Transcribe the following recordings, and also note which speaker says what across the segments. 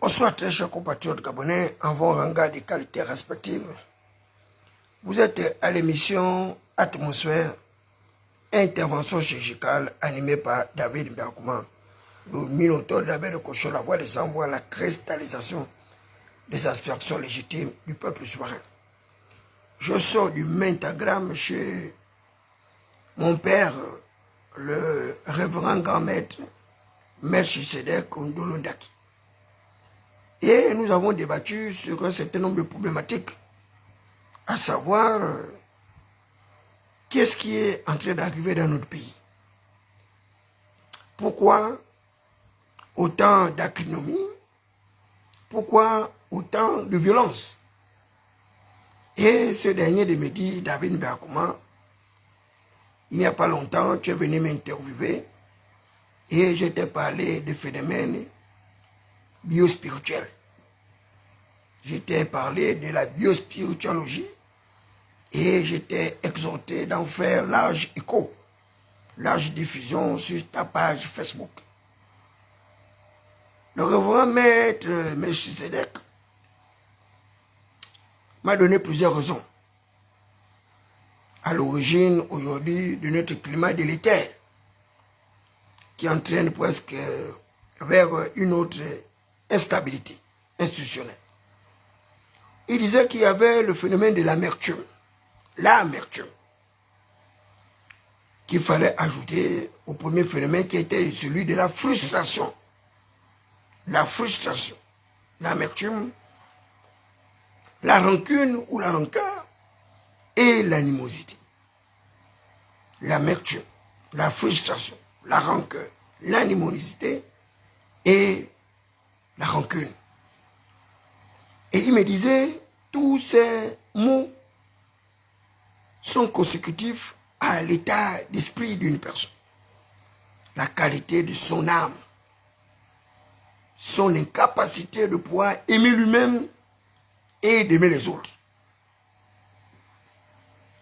Speaker 1: Bonsoir très chers compatriotes gabonais, en vos rangs des qualités respectives. Vous êtes à l'émission Atmosphère, intervention chirurgicale animée par David Mberkouma, le minotaure d'Abel Cochon, la voix des sans-voix, la cristallisation des aspirations légitimes du peuple souverain. Je sors du Mentagramme chez mon père, le révérend grand maître, Melchisedek Ndolondaki. Et nous avons débattu sur un certain nombre de problématiques, à savoir qu'est-ce qui est en train d'arriver dans notre pays. Pourquoi autant d'acrinomie? Pourquoi autant de violence? Et ce dernier de me dit, David Mberkouma, il n'y a pas longtemps, tu es venu m'interviewer et je t'ai parlé de phénomènes biospirituels. Je t'ai parlé de la biospirituologie et je t'ai exhorté d'en faire large écho, large diffusion sur ta page Facebook. Le révérend maître Melchisedek m'a donné plusieurs raisons à l'origine aujourd'hui de notre climat délétère qui entraîne presque vers une autre instabilité institutionnelle. Il disait qu'il y avait le phénomène de l'amertume, qu'il fallait ajouter au premier phénomène qui était celui de la frustration. La frustration, l'amertume, la rancune ou la rancœur et l'animosité. L'amertume, la frustration, la rancœur, l'animosité et la rancune. Et il me disait, tous ces mots sont consécutifs à l'état d'esprit d'une personne, la qualité de son âme, son incapacité de pouvoir aimer lui-même et d'aimer les autres.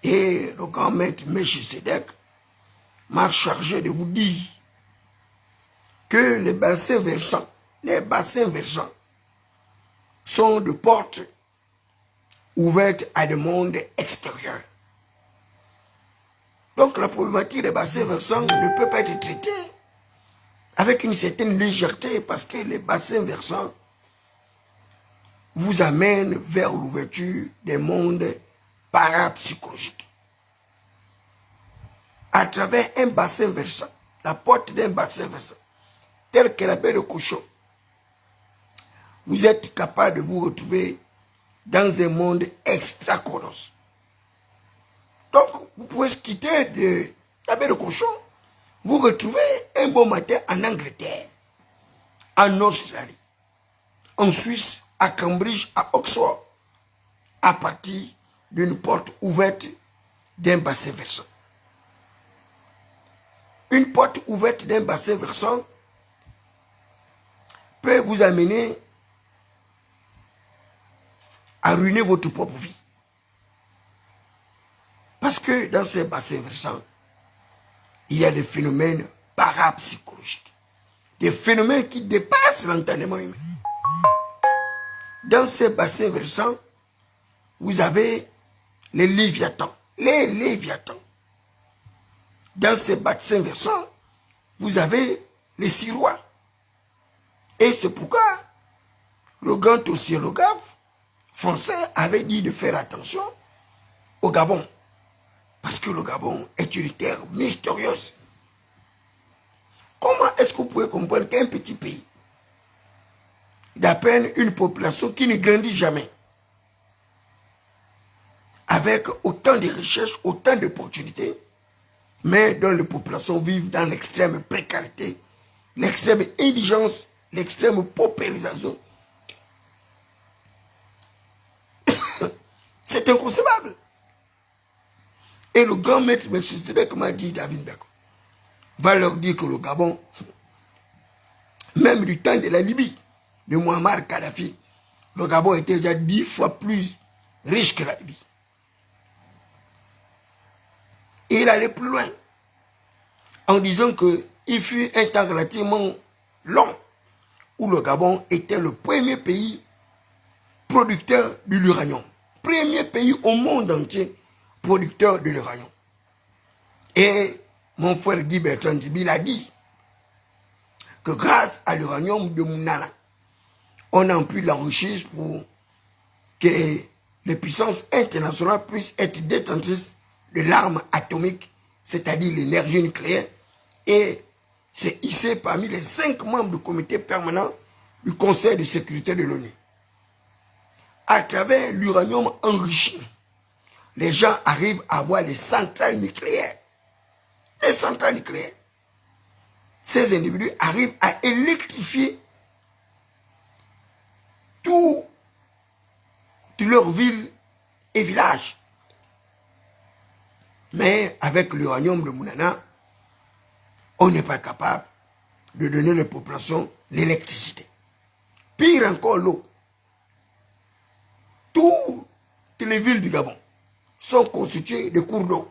Speaker 1: Et le grand maître Melchisedek m'a chargé de vous dire que les bassins versants sont de portes ouvertes à des mondes extérieurs. Donc la problématique des bassins versants ne peut pas être traitée avec une certaine légèreté parce que les bassins versants vous amènent vers l'ouverture des mondes parapsychologiques. À travers un bassin versant, la porte d'un bassin versant, tel que la baie de Cochon, vous êtes capable de vous retrouver dans un monde extra-chronos. Donc, vous pouvez se quitter de la baie de Cochon, vous retrouvez un beau matin en Angleterre, en Australie, en Suisse, à Cambridge, à Oxford, à partir d'une porte ouverte d'un bassin versant. Une porte ouverte d'un bassin versant peut vous amener à ruiner votre propre vie. Parce que dans ces bassins versants, il y a des phénomènes parapsychologiques, des phénomènes qui dépassent l'entendement humain. Dans ces bassins versants, vous avez les léviathans. Les léviathans. Dans ces bassins versants, vous avez les sirois. Et c'est pourquoi le grand océanographe français avait dit de faire attention au Gabon. Parce que le Gabon est une terre mystérieuse. Comment est-ce que vous pouvez comprendre qu'un petit pays, d'à peine une population qui ne grandit jamais, avec autant de recherches, autant d'opportunités, mais dont les populations vivent dans l'extrême précarité, l'extrême indigence, l'extrême paupérisation. C'est inconcevable. Et le grand maître Melchisedek m'a dit, David Mberkouma, va leur dire que le Gabon, même du temps de la Libye, de Muammar Kadhafi, le Gabon était déjà 10 fois plus riche que la Libye. Et il allait plus loin, en disant qu'il fut un temps relativement long où le Gabon était le premier pays producteur de l'uranium. Premier pays au monde entier producteur de l'uranium. Et mon frère Guy Bertrand Djibil a dit que grâce à l'uranium de Mounala, on a pu l'enrichir pour que les puissances internationales puissent être détentrices de l'arme atomique, c'est-à-dire l'énergie nucléaire, et c'est hissé parmi les 5 membres du comité permanent du Conseil de sécurité de l'ONU. À travers l'uranium enrichi, les gens arrivent à avoir des centrales nucléaires. Des centrales nucléaires. Ces individus arrivent à électrifier toutes leurs villes et villages. Mais avec l'uranium de Mounana, on n'est pas capable de donner aux populations l'électricité. Pire encore, l'eau. Toutes les villes du Gabon sont constituées de cours d'eau.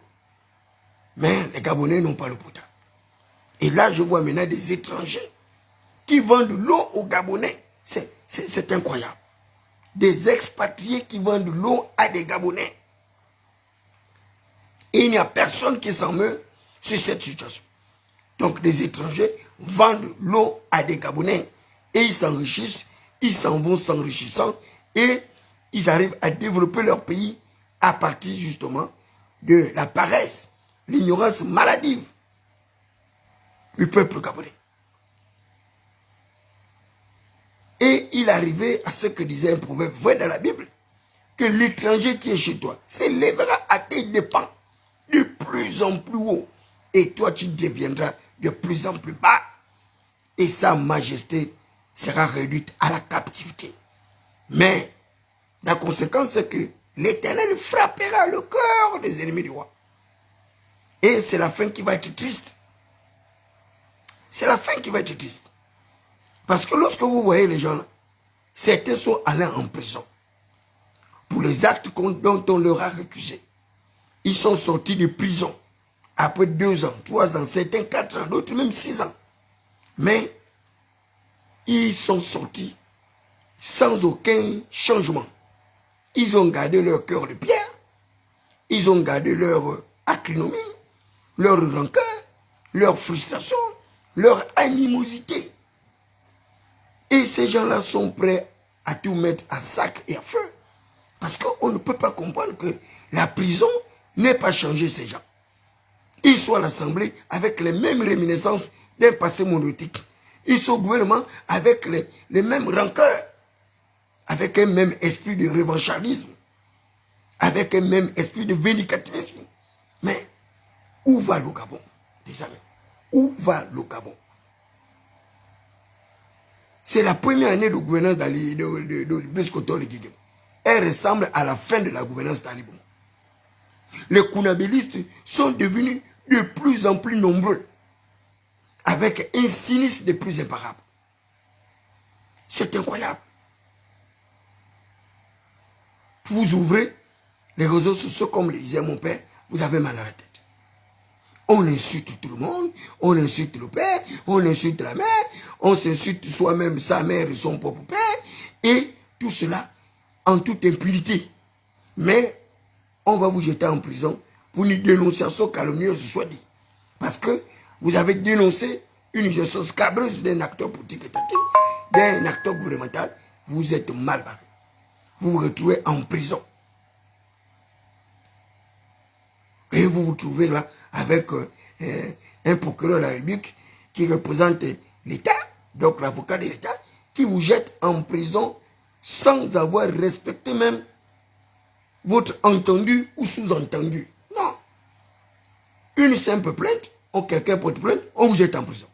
Speaker 1: Mais les Gabonais n'ont pas l'eau potable. Et là, je vois maintenant des étrangers qui vendent l'eau aux Gabonais. C'est incroyable. Des expatriés qui vendent l'eau à des Gabonais. Et il n'y a personne qui s'en meurt sur cette situation. Donc, des étrangers vendent l'eau à des Gabonais. Et ils s'enrichissent, ils s'en vont s'enrichissant. Et ils arrivent à développer leur pays à partir justement de la paresse, l'ignorance maladive du peuple gabonais. Et il arrivait à ce que disait un proverbe vrai dans la Bible, que l'étranger qui est chez toi s'élèvera à tes dépens de plus en plus haut, et toi tu deviendras de plus en plus bas, et sa majesté sera réduite à la captivité. Mais la conséquence, c'est que l'Éternel frappera le cœur des ennemis du roi. Et c'est la fin qui va être triste. C'est la fin qui va être triste. Parce que lorsque vous voyez les gens là, certains sont allés en prison pour les actes dont on leur a récusé. Ils sont sortis de prison après 2 ans, 3 ans, certains 4 ans, d'autres même 6 ans. Mais ils sont sortis sans aucun changement. Ils ont gardé leur cœur de pierre, ils ont gardé leur acrinomie, leur rancœur, leur frustration, leur animosité. Et ces gens-là sont prêts à tout mettre à sac et à feu. Parce qu'on ne peut pas comprendre que la prison n'ait pas changé ces gens. Ils sont à l'Assemblée avec les mêmes réminiscences d'un passé monolithique. Ils sont au gouvernement avec les mêmes rancœurs, avec un même esprit de revanchardiisme, avec un même esprit de vindicativisme. Mais où va le Gabon, les amis? Où va le Gabon? C'est la première année de gouvernance de Blaise Compaoré Guégué. Elle ressemble à la fin de la gouvernance d'Ali Bongo. Les kounabélistes sont devenus de plus en plus nombreux, avec un cynisme de plus imparable. C'est incroyable. Vous ouvrez les réseaux sociaux, comme le disait mon père, vous avez mal à la tête. On insulte tout le monde, on insulte le père, on insulte la mère, on s'insulte soi-même, sa mère et son propre père, et tout cela en toute impunité. Mais on va vous jeter en prison pour une dénonciation calomnieuse soit dit. Parce que vous avez dénoncé une gestion scabreuse d'un acteur politique étatique, d'un acteur gouvernemental, vous êtes mal barré. Vous vous retrouvez en prison. Et vous vous trouvez là avec un procureur de la République qui représente l'État, donc l'avocat de l'État, qui vous jette en prison sans avoir respecté même votre entendu ou sous-entendu. Non. Une simple plainte, ou quelqu'un porte plainte, on vous jette en prison.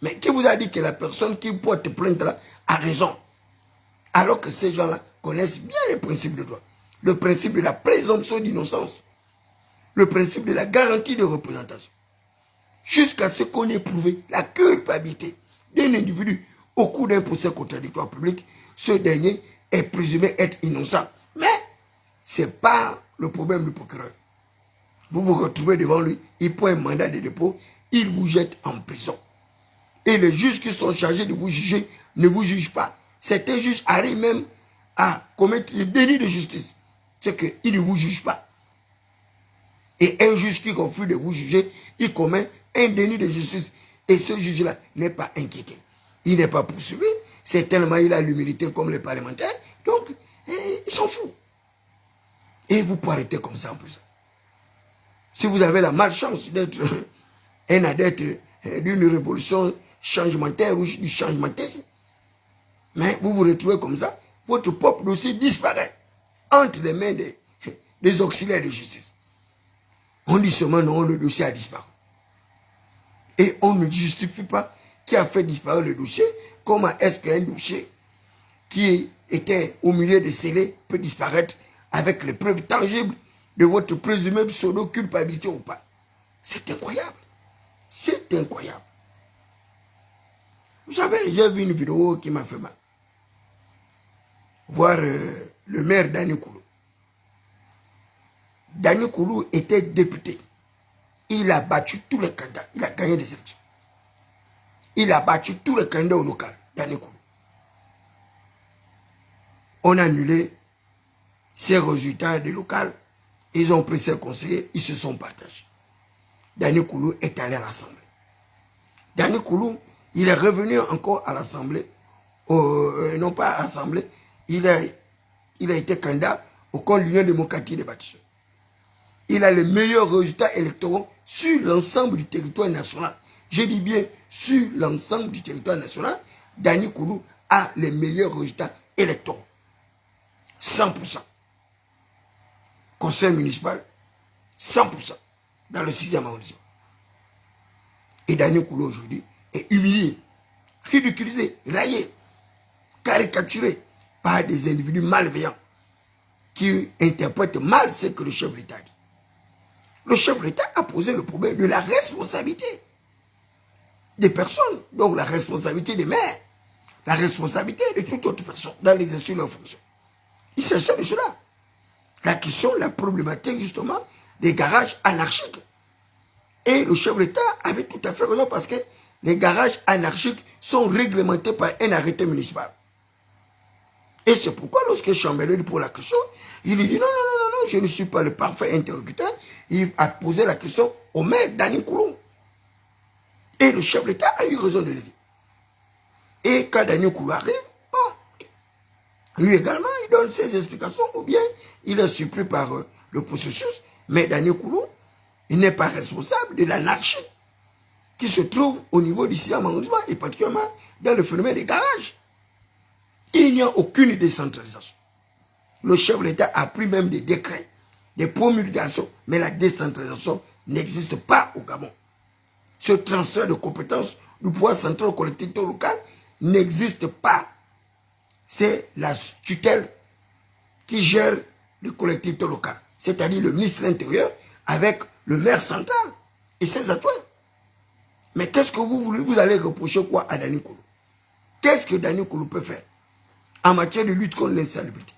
Speaker 1: Mais qui vous a dit que la personne qui porte plainte là a raison? Alors que ces gens-là connaissent bien le principe de droit. Le principe de la présomption d'innocence. Le principe de la garantie de représentation. Jusqu'à ce qu'on ait prouvé la culpabilité d'un individu au cours d'un procès contradictoire public, ce dernier est présumé être innocent. Mais ce n'est pas le problème du procureur. Vous vous retrouvez devant lui, il prend un mandat de dépôt, il vous jette en prison. Et les juges qui sont chargés de vous juger ne vous jugent pas. Certains juges arrivent même à commettre le déni de justice. C'est qu'ils ne vous jugent pas. Et un juge qui refuse de vous juger, il commet un déni de justice. Et ce juge-là n'est pas inquiété. Il n'est pas poursuivi. C'est tellement il a l'humilité comme les parlementaires. Donc, il s'en fout. Et vous pouvez arrêter comme ça en plus. Si vous avez la malchance d'être un adepte d'une révolution changementaire ou du changementisme, mais vous vous retrouvez comme ça, votre propre dossier disparaît entre les mains des auxiliaires de justice. On dit seulement non, le dossier a disparu. Et on ne justifie pas qui a fait disparaître le dossier. Comment est-ce qu'un dossier qui était au milieu des scellés peut disparaître avec les preuves tangibles de votre présumée pseudo-culpabilité ou pas? C'est incroyable. C'est incroyable. Vous savez, j'ai vu une vidéo qui m'a fait mal. Voir le maire Dani Koulou. Dani Koulou était député. Il a battu tous les candidats. Il a gagné des élections. Il a battu tous les candidats au local, Dani Koulou. On a annulé ces résultats des locales. Ils ont pris ses conseillers, ils se sont partagés. Dani Koulou est allé à l'Assemblée. Dani Koulou, il est revenu encore à l'Assemblée. Non pas à l'Assemblée. Il a été candidat au corps de l'Union démocratique des bâtisseurs. Il a les meilleurs résultats électoraux sur l'ensemble du territoire national. Je dis bien sur l'ensemble du territoire national. Dani Koulou a les meilleurs résultats électoraux. 100%. Conseil municipal, 100%. Dans le 6e arrondissement. Et Dani Koulou aujourd'hui est humilié, ridiculisé, raillé, caricaturé par des individus malveillants qui interprètent mal ce que le chef de l'État dit. Le chef de l'État a posé le problème de la responsabilité des personnes, donc la responsabilité des maires, la responsabilité de toute autre personne dans l'exercice de leurs fonctions. Il s'agit de cela. La question, la problématique justement des garages anarchiques. Et le chef de l'État avait tout à fait raison parce que les garages anarchiques sont réglementés par un arrêté municipal. Et c'est pourquoi lorsque Chambellet lui pose la question, il lui dit non, non, non, non, non, je ne suis pas le parfait interlocuteur. Il a posé la question au maire Dani Koulou. Et le chef de l'État a eu raison de le dire. Et quand Dani Koulou arrive, bon, lui également, il donne ses explications ou bien il est surpris par le processus. Mais Dani Koulou, il n'est pas responsable de l'anarchie qui se trouve au niveau du 6e arrondissement et particulièrement dans le phénomène des garages. Il n'y a aucune décentralisation. Le chef de l'État a pris même des décrets, des promulgations, mais la décentralisation n'existe pas au Gabon. Ce transfert de compétences du pouvoir central aux collectivités locales n'existe pas. C'est la tutelle qui gère les collectivités locales, c'est-à-dire le ministre de l'Intérieur avec le maire central et ses adjoints. Mais qu'est-ce que vous allez reprocher quoi à Dani Koulou? Qu'est-ce que Dani Koulou peut faire en matière de lutte contre l'insalubrité,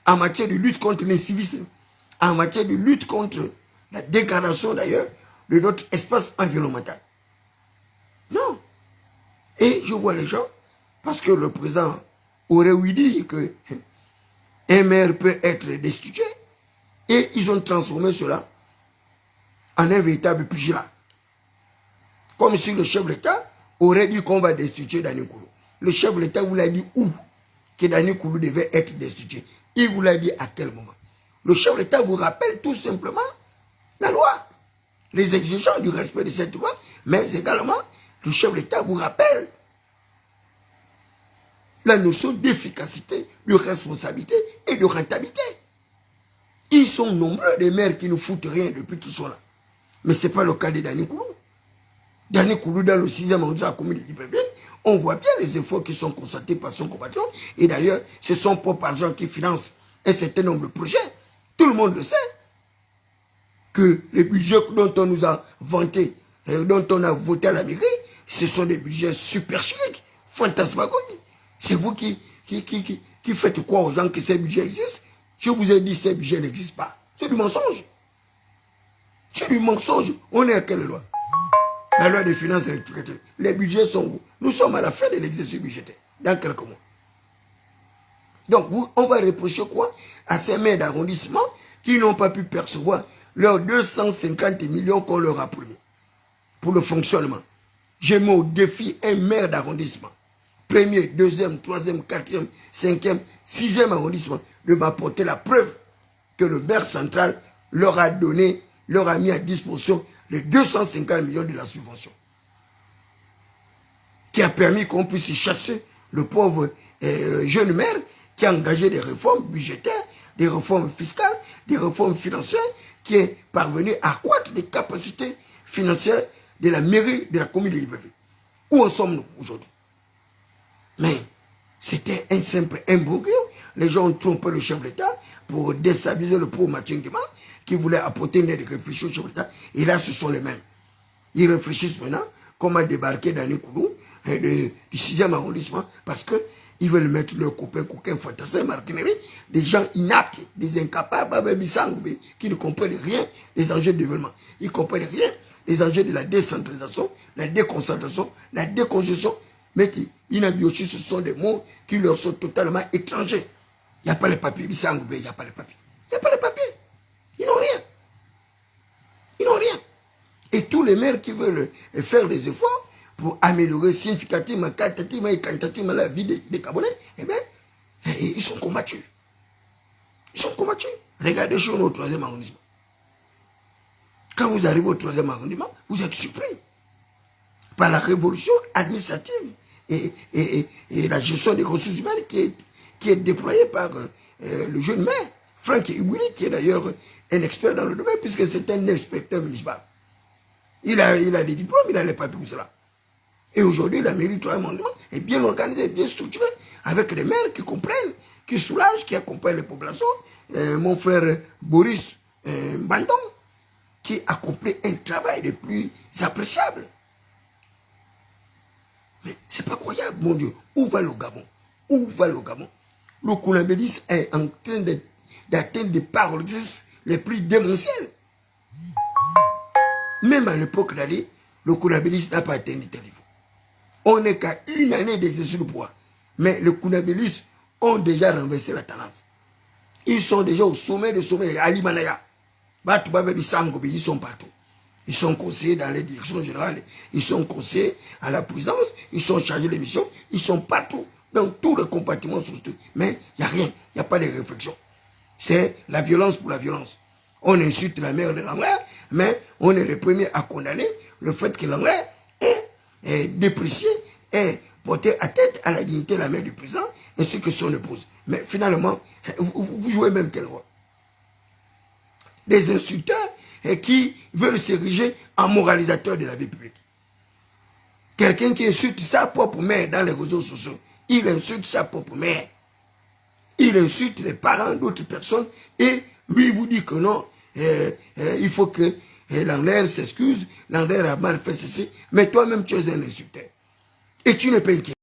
Speaker 1: en matière de lutte contre l'incivisme, en matière de lutte contre la dégradation d'ailleurs de notre espace environnemental? Non. Et je vois les gens, parce que le président aurait oui dit que un maire peut être destitué, et ils ont transformé cela en un véritable pugilat. Comme si le chef de l'État aurait dit qu'on va destituer Dani Koulou. Le chef de l'État vous l'a dit où que Dani Koulou devait être destitué. Il vous l'a dit à quel moment. Le chef de l'État vous rappelle tout simplement la loi, les exigences du respect de cette loi, mais également le chef de l'État vous rappelle la notion d'efficacité, de responsabilité et de rentabilité. Ils sont nombreux des maires qui ne foutent rien depuis qu'ils sont là. Mais ce n'est pas le cas de Dani Koulou. Dani Koulou, dans le 6e arrondissement de la commune de Libreville, on voit bien les efforts qui sont constatés par son compatriote. Et d'ailleurs, c'est son propre argent qui finance un certain nombre de projets. Tout le monde le sait. Que les budgets dont on nous a vantés, dont on a voté à la mairie, ce sont des budgets super chics, fantasmagoriques. C'est vous qui faites croire aux gens que ces budgets existent. Je vous ai dit que ces budgets n'existent pas. C'est du mensonge. C'est du mensonge. On est à quelle loi? la loi des finances rectificative. Les budgets sont où? Nous sommes à la fin de l'exercice budgétaire, dans quelques mois. Donc, on va reprocher quoi à ces maires d'arrondissement qui n'ont pas pu percevoir leurs 250 millions qu'on leur a promis pour le fonctionnement. Je mets au défi un maire d'arrondissement, premier, deuxième, troisième, quatrième, cinquième, sixième arrondissement, de m'apporter la preuve que le maire central leur a donné, leur a mis à disposition les 250 millions de la subvention, qui a permis qu'on puisse chasser le pauvre jeune maire qui a engagé des réformes budgétaires, des réformes fiscales, des réformes financières, qui est parvenu à accroître les capacités financières de la mairie de la commune de Libreville. Où en sommes-nous aujourd'hui? Mais c'était un simple imbroglio. Les gens ont trompé le chef de l'État pour déstabiliser le pauvre Mathieu Nguema, qui voulait apporter une aide réfléchie au chef de l'État. Et là, ce sont les mêmes. Ils réfléchissent maintenant comment débarquer dans les Koulou, du 6e arrondissement, parce qu'ils veulent mettre leurs copains, fantassins, marquinerie, des gens inaptes, des incapables, qui ne comprennent rien des enjeux de développement. Ils ne comprennent rien des enjeux de la décentralisation, la déconcentration, la décongestion, mais qui, inabiochi, ce sont des mots qui leur sont totalement étrangers. Il n'y a pas les papiers, il n'y a pas les papiers. Il n'y a pas les papiers. Ils n'ont rien. Ils n'ont rien. Et tous les maires qui veulent faire des efforts pour améliorer significativement, qualitativement et quantitativement la vie des Gabonais, eh bien, ils sont combattus. Ils sont combattus. Regardez chez nous au 3e arrondissement. Quand vous arrivez au 3e arrondissement, vous êtes surpris par la révolution administrative et la gestion des ressources humaines qui est déployée par le jeune maire, Franck Ibouli, qui est d'ailleurs un expert dans le domaine, puisque c'est un inspecteur municipal. Il a des diplômes, il a les papiers pour cela. Et aujourd'hui, la mairie du 3e arrondissement est bien organisée, bien structurée, avec des maires qui comprennent, qui soulagent, qui accompagnent les populations. Mon frère Boris Bandon, qui accomplit un travail le plus appréciable. Mais c'est pas croyable, mon Dieu. Où va le Gabon? Où va le Gabon? Le Kounabélis est en train d'atteindre des paroxysmes les plus démentiels. Même à l'époque d'Ali, le Kounabélis n'a pas atteint tel niveau. On n'est qu'à une année d'exercice de pouvoir. Mais les Kounabélis ont déjà renversé la tendance. Ils sont déjà au sommet de sommet. Ali Manaya. Ils sont partout. Ils sont conseillers dans les directions générales. Ils sont conseillers à la présidence. Ils sont chargés de mission. Ils sont partout. Dans tous les compartiments sociaux. Mais il n'y a rien. Il n'y a pas de réflexion. C'est la violence pour la violence. On insulte la mère de Langler, mais on est les premiers à condamner le fait que Langler est déprécié, est porté à tête à la dignité de la mère du président, ainsi que son épouse. Mais finalement, vous jouez même quel rôle? Des insulteurs qui veulent s'ériger en moralisateur de la vie publique. Quelqu'un qui insulte sa propre mère dans les réseaux sociaux, il insulte sa propre mère. Il insulte les parents d'autres personnes et lui vous dit que non, il faut que Langler s'excuse, Langler a mal fait ceci, mais toi-même tu es un insulteur. Et tu n'es pas inquiet.